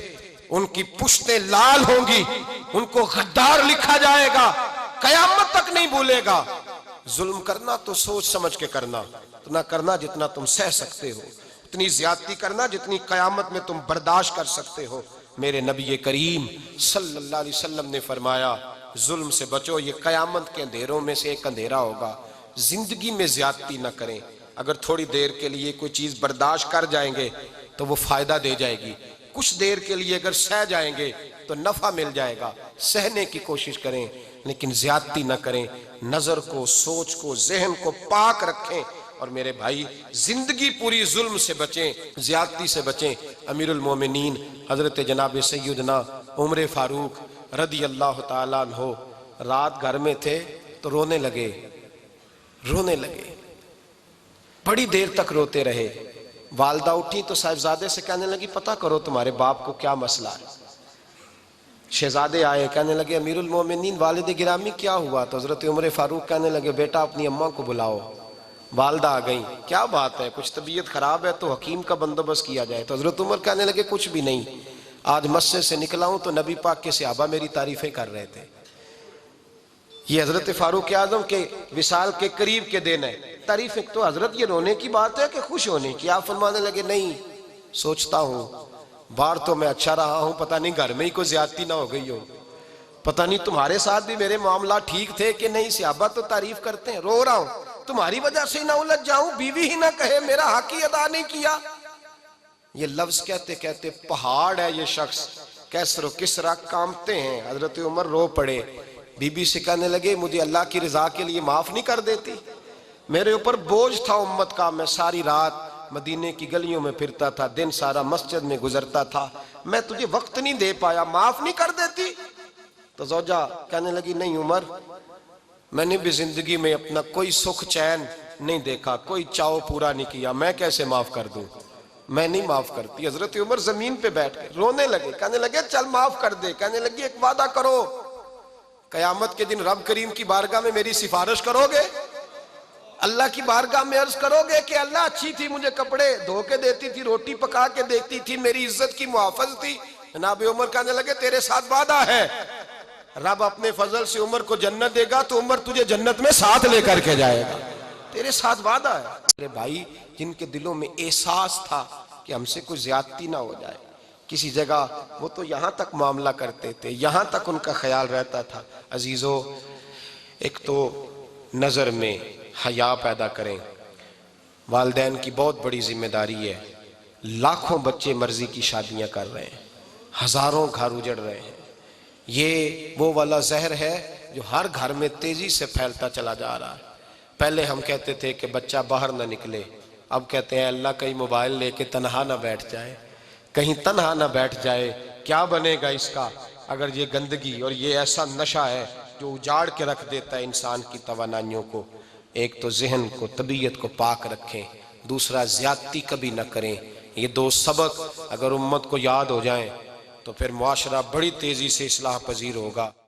ان کی پشتیں لال ہوں گی، ان کو غدار لکھا جائے گا، قیامت تک نہیں بھولے گا۔ ظلم کرنا تو سوچ سمجھ کے کرنا، اتنا کرنا جتنا تم سہ سکتے ہو، اتنی زیادتی کرنا جتنی قیامت میں تم برداشت کر سکتے ہو۔ میرے نبی کریم صلی اللہ علیہ وسلم نے فرمایا ظلم سے بچو، یہ قیامت کے اندھیروں میں سے ایک اندھیرا ہوگا۔ زندگی میں زیادتی نہ کریں، اگر تھوڑی دیر کے لیے کوئی چیز برداشت کر جائیں گے تو وہ فائدہ دے جائے گی، کچھ دیر کے لیے اگر سہ جائیں گے تو نفع مل جائے گا، سہنے کی کوشش کریں لیکن زیادتی نہ کریں، نظر کو، سوچ کو، ذہن کو پاک رکھیں۔ اور میرے بھائی زندگی پوری ظلم سے بچیں، زیادتی سے بچیں۔ امیر المومنین حضرت جناب سیدنا عمر فاروق رضی اللہ تعالیٰ عنہ رات گھر میں تھے تو رونے لگے، بڑی دیر تک روتے رہے۔ والدہ اٹھی تو صاحبزادے سے کہنے لگی پتہ کرو تمہارے باپ کو کیا مسئلہ ہے۔ شہزادے آئے، کہنے لگے امیر المومنین والد گرامی کیا ہوا؟ تو حضرت عمر فاروق کہنے لگے بیٹا اپنی اماں کو بلاؤ۔ والدہ آ گئیں، کیا بات ہے؟ کچھ طبیعت خراب ہے تو حکیم کا بندوبست کیا جائے۔ تو حضرت عمر کہنے لگے کچھ بھی نہیں، آج مسجد سے نکلا ہوں تو نبی پاک کے صحابہ میری تعریفیں کر رہے تھے۔ یہ حضرت فاروق اعظم کے وصال کے قریب کے دن ہے، تعریفیں تو حضرت یہ رونے کی بات ہے کہ خوش ہونے کی؟ آپ فرمانے لگے نہیں، سوچتا ہوں باہر تو میں اچھا رہا ہوں، پتہ نہیں گھر میں ہی کوئی زیادتی نہ ہو گئی ہو، پتہ نہیں تمہارے ساتھ بھی میرے معاملات ٹھیک تھے کہ نہیں، صحابہ تو تعریف کرتے ہیں، رو رہا ہوں تمہاری وجہ سے نہ الجھ جاؤں، بیوی ہی نہ کہے میرا حق ہی ادا نہیں کیا۔ یہ لفظ کہتے کہتے پہاڑ ہے یہ شخص، کیسر و کسرا کامتے ہیں۔ حضرت عمر رو پڑے، بی بی سے کہنے لگے مجھے اللہ کی رضا کے لیے معاف نہیں کر دیتی؟ میرے اوپر بوجھ تھا امت کا، میں ساری رات مدینے کی گلیوں میں پھرتا تھا، دن سارا مسجد میں گزرتا تھا، میں تجھے وقت نہیں دے پایا، معاف نہیں کر دیتی؟ تو زوجہ کہنے لگی نہیں عمر، میں نے بھی زندگی میں اپنا کوئی سکھ چین نہیں دیکھا، کوئی چاؤ پورا نہیں کیا، میں کیسے معاف کر دوں؟ میں نہیں معاف کرتی۔ حضرت عمر زمین پہ بیٹھ کے رونے لگے، کہنے لگے چل معاف کر دے۔ کہنے لگی ایک وعدہ کرو، قیامت کے دن رب کریم کی بارگاہ میں میری سفارش کرو گے؟ اللہ کی بارگاہ میں عرض کرو گے کہ اللہ اچھی تھی، مجھے کپڑے دھو کے دیتی تھی، روٹی پکا کے دیتی تھی، میری عزت کی محافظ تھی؟ جناب عمر کہنے لگے تیرے ساتھ وعدہ ہے، رب اپنے فضل سے عمر کو جنت دے گا تو عمر تجھے جنت میں ساتھ لے کر کے جائے گا، تیرے ساتھ وعدہ ہے۔ میرے بھائی جن کے دلوں میں احساس تھا کہ ہم سے کوئی زیادتی نہ ہو جائے کسی جگہ، وہ تو یہاں تک معاملہ کرتے تھے، یہاں تک ان کا خیال رہتا تھا۔ عزیزو، ایک تو نظر میں حیا پیدا کریں، والدین کی بہت بڑی ذمہ داری ہے۔ لاکھوں بچے مرضی کی شادیاں کر رہے ہیں، ہزاروں گھر اجڑ رہے ہیں، یہ وہ والا زہر ہے جو ہر گھر میں تیزی سے پھیلتا چلا جا رہا ہے۔ پہلے ہم کہتے تھے کہ بچہ باہر نہ نکلے، اب کہتے ہیں اللہ کہیں موبائل لے کے تنہا نہ بیٹھ جائے، کہیں تنہا نہ بیٹھ جائے، کیا بنے گا اس کا اگر یہ گندگی اور یہ ایسا نشہ ہے جو اجاڑ کے رکھ دیتا ہے انسان کی توانائیوں کو۔ ایک تو ذہن کو، طبیعت کو پاک رکھیں، دوسرا زیادتی کبھی نہ کریں۔ یہ دو سبق اگر امت کو یاد ہو جائیں تو پھر معاشرہ بڑی تیزی سے اصلاح پذیر ہوگا۔